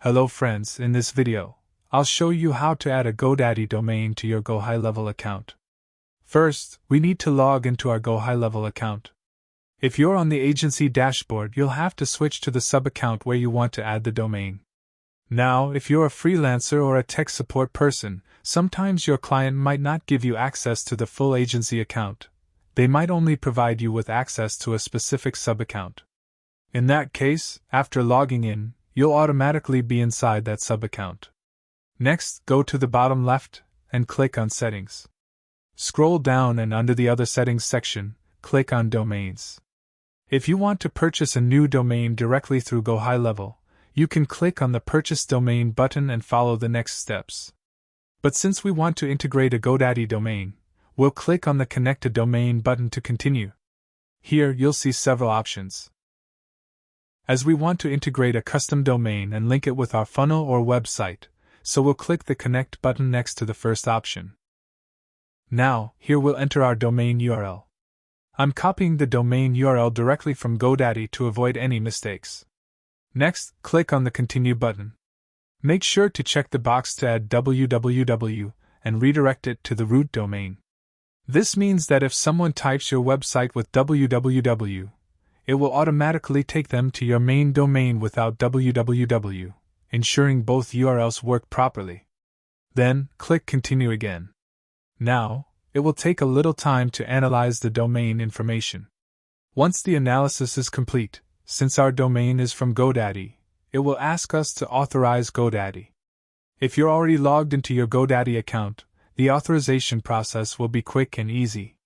Hello friends, in this video, I'll show you how to add a GoDaddy domain to your GoHighLevel account. First, we need to log into our GoHighLevel account. If you're on the agency dashboard, you'll have to switch to the sub-account where you want to add the domain. Now, if you're a freelancer or a tech support person, sometimes your client might not give you access to the full agency account. They might only provide you with access to a specific sub-account. In that case, after logging in, you'll automatically be inside that sub-account. Next, go to the bottom left and click on Settings. Scroll down and under the Other Settings section, click on Domains. If you want to purchase a new domain directly through GoHighLevel, you can click on the Purchase Domain button and follow the next steps. But since we want to integrate a GoDaddy domain, we'll click on the Connect a Domain button to continue. Here you'll see several options. As we want to integrate a custom domain and link it with our funnel or website, so we'll click the Connect button next to the first option. Now, here we'll enter our domain URL. I'm copying the domain URL directly from GoDaddy to avoid any mistakes. Next, click on the Continue button. Make sure to check the box to add www and redirect it to the root domain. This means that if someone types your website with www, it will automatically take them to your main domain without www, ensuring both URLs work properly. Then, click Continue again. Now, it will take a little time to analyze the domain information. Once the analysis is complete, since our domain is from GoDaddy, it will ask us to authorize GoDaddy. If you're already logged into your GoDaddy account, the authorization process will be quick and easy.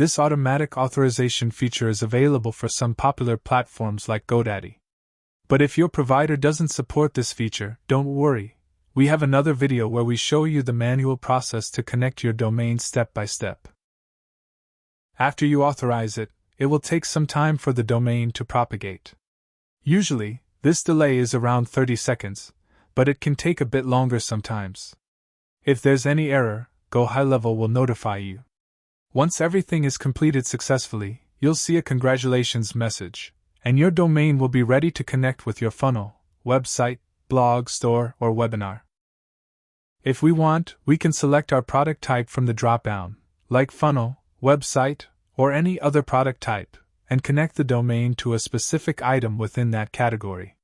This automatic authorization feature is available for some popular platforms like GoDaddy. But if your provider doesn't support this feature, don't worry. We have another video where we show you the manual process to connect your domain step by step. After you authorize it, it will take some time for the domain to propagate. Usually, this delay is around 30 seconds, but it can take a bit longer sometimes. If there's any error, GoHighLevel will notify you. Once everything is completed successfully, you'll see a congratulations message, and your domain will be ready to connect with your funnel, website, blog, store, or webinar. If we want, we can select our product type from the drop-down, like funnel, website, or any other product type, and connect the domain to a specific item within that category.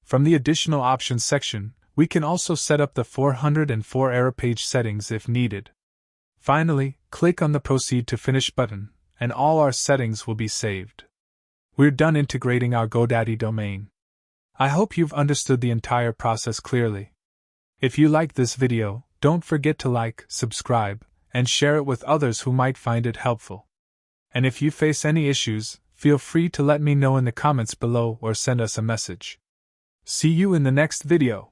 From the Additional Options section, we can also set up the 404 error page settings if needed. Finally, click on the Proceed to Finish button, and all our settings will be saved. We're done integrating our GoDaddy domain. I hope you've understood the entire process clearly. If you liked this video, don't forget to like, subscribe, and share it with others who might find it helpful. And if you face any issues, feel free to let me know in the comments below or send us a message. See you in the next video.